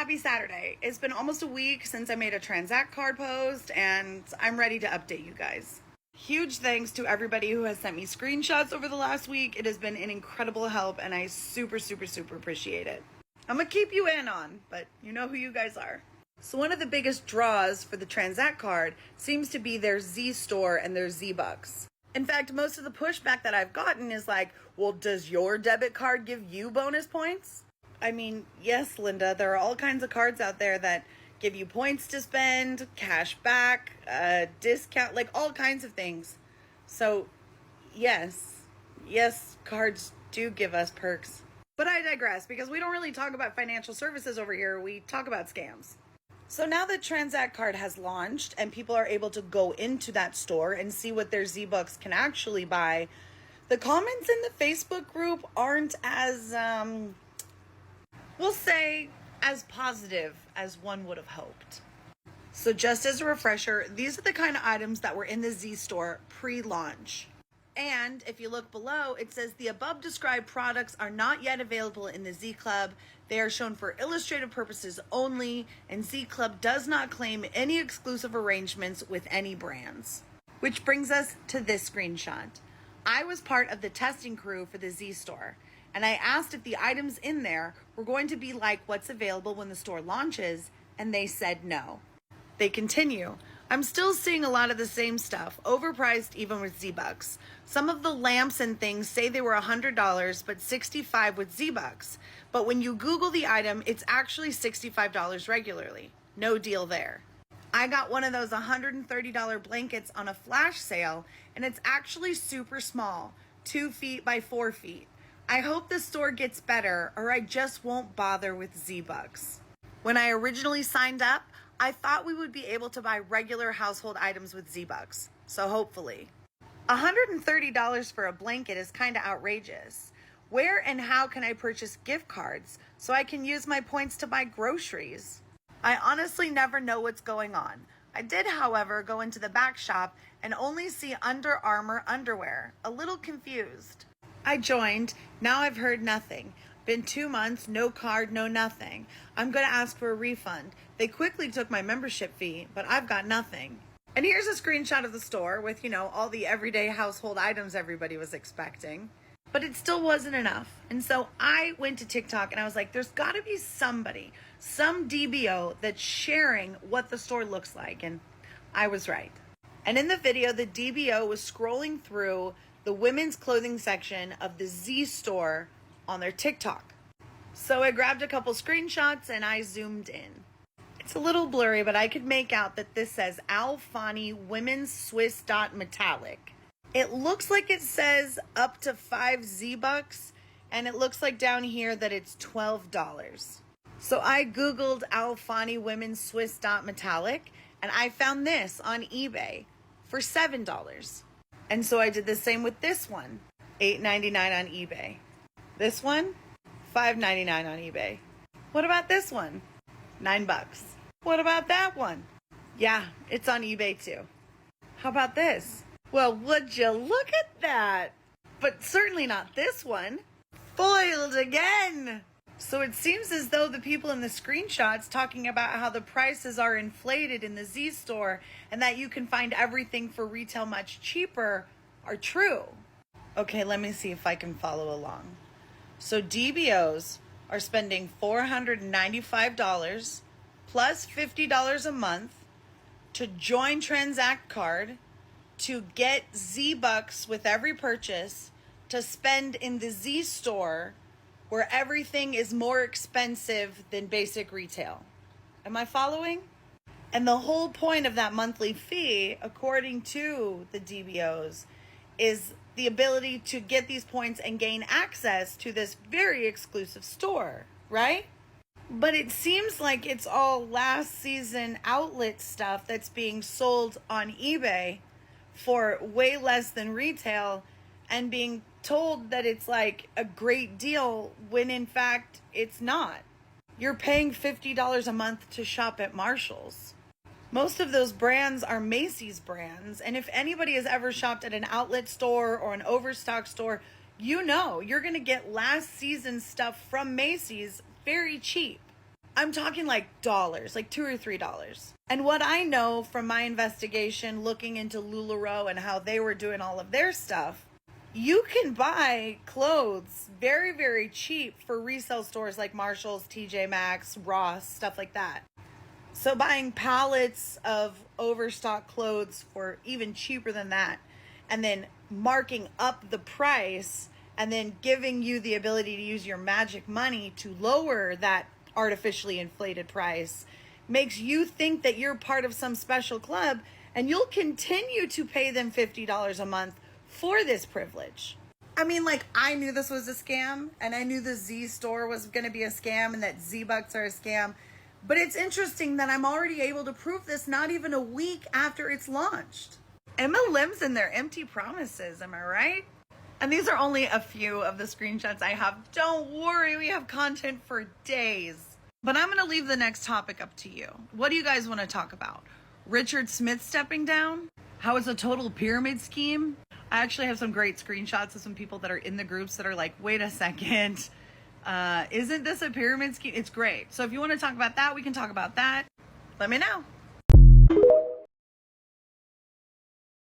happy Saturday. It's been almost a week since I made a TranzAct card post, and I'm ready to update you guys. Huge thanks to everybody who has sent me screenshots over the last week. It has been an incredible help, and I super appreciate it. I'm gonna keep you in on, but you know who you guys are. So one of the biggest draws for the TranzAct card seems to be their Z Store and their Z-Bucks. In fact, most of the pushback that I've gotten is like, well, does your debit card give you bonus points? I mean, yes, Linda, there are all kinds of cards out there that give you points to spend, cash back, discount, like all kinds of things. So yes, cards do give us perks. But I digress, because we don't really talk about financial services over here. We talk about scams. So now that TranzAct Card has launched and people are able to go into that store and see what their Z-Bucks can actually buy, the comments in the Facebook group aren't as, we'll say, as positive as one would have hoped. So just as a refresher, these are the kind of items that were in the Z Store pre-launch. And if you look below, it says the above described products are not yet available in the Z Club. They are shown for illustrative purposes only, and Z Club does not claim any exclusive arrangements with any brands. Which brings us to this screenshot. I was part of the testing crew for the Z Store, and I asked if the items in there were going to be like what's available when the store launches, and they said no. They continue. I'm still seeing a lot of the same stuff, overpriced even with Z-Bucks. Some of the lamps and things say they were $100, but $65 with Z-Bucks. But when you Google the item, it's actually $65 regularly. No deal there. I got one of those $130 blankets on a flash sale, and it's actually super small, 2 feet by 4 feet. I hope the store gets better, or I just won't bother with Z-Bucks. When I originally signed up, I thought we would be able to buy regular household items with Z-Bucks, so hopefully. $130 for a blanket is kind of outrageous. Where and how can I purchase gift cards so I can use my points to buy groceries? I honestly never know what's going on. I did, however, go into the back shop and only see Under Armour underwear. A little confused. I joined. Now I've heard nothing. Been 2 months, no card, no nothing. I'm going to ask for a refund. They quickly took my membership fee, but I've got nothing. And here's a screenshot of the store with, all the everyday household items everybody was expecting. But it still wasn't enough. And so I went to TikTok and I was like, there's got to be somebody, some DBO that's sharing what the store looks like. And I was right. And in the video, the DBO was scrolling through the women's clothing section of the Z Store on their TikTok. So I grabbed a couple screenshots and I zoomed in. It's a little blurry, but I could make out that this says Alfani Women's Swiss Dot Metallic. It looks like it says up to 5 Z-Bucks, and it looks like down here that it's $12. So I Googled Alfani Women's Swiss Dot Metallic, and I found this on eBay for $7. And so I did the same with this one, $8.99 on eBay. This one, $5.99 on eBay. What about this one? $9. What about that one? Yeah, it's on eBay too. How about this? Well, would you look at that? But certainly not this one. Foiled again. So it seems as though the people in the screenshots talking about how the prices are inflated in the Z Store and that you can find everything for retail much cheaper are true. Okay, let me see if I can follow along. So DBOs are spending $495 plus $50 a month to join TranzAct Card, to get Z-Bucks with every purchase, to spend in the Z Store where everything is more expensive than basic retail. Am I following? And the whole point of that monthly fee, according to the DBOs, is the ability to get these points and gain access to this very exclusive store, right? But it seems like it's all last season outlet stuff that's being sold on eBay for way less than retail and being told that it's like a great deal when in fact it's not. You're paying $50 a month to shop at Marshall's. Most of those brands are Macy's brands, and if anybody has ever shopped at an outlet store or an overstock store, you're going to get last season stuff from Macy's very cheap. I'm talking like dollars, like $2 or $3. And what I know from my investigation looking into LuLaRoe and how they were doing all of their stuff, you can buy clothes very, very cheap for resale stores like Marshall's, TJ Maxx, Ross, stuff like that. So buying pallets of overstock clothes for even cheaper than that, and then marking up the price, and then giving you the ability to use your magic money to lower that artificially inflated price, makes you think that you're part of some special club, and you'll continue to pay them $50 a month for this privilege. I mean, like, I knew this was a scam, and I knew the Z Store was going to be a scam, and that Z-Bucks are a scam. But it's interesting that I'm already able to prove this not even a week after it's launched. MLMs and their empty promises, am I right? And these are only a few of the screenshots I have. Don't worry, we have content for days. But I'm going to leave the next topic up to you. What do you guys want to talk about? Richard Smith stepping down? How it's a total pyramid scheme? I actually have some great screenshots of some people that are in the groups that are like, wait a second, isn't this a pyramid scheme? It's great. So if you want to talk about that, we can talk about that. Let me know.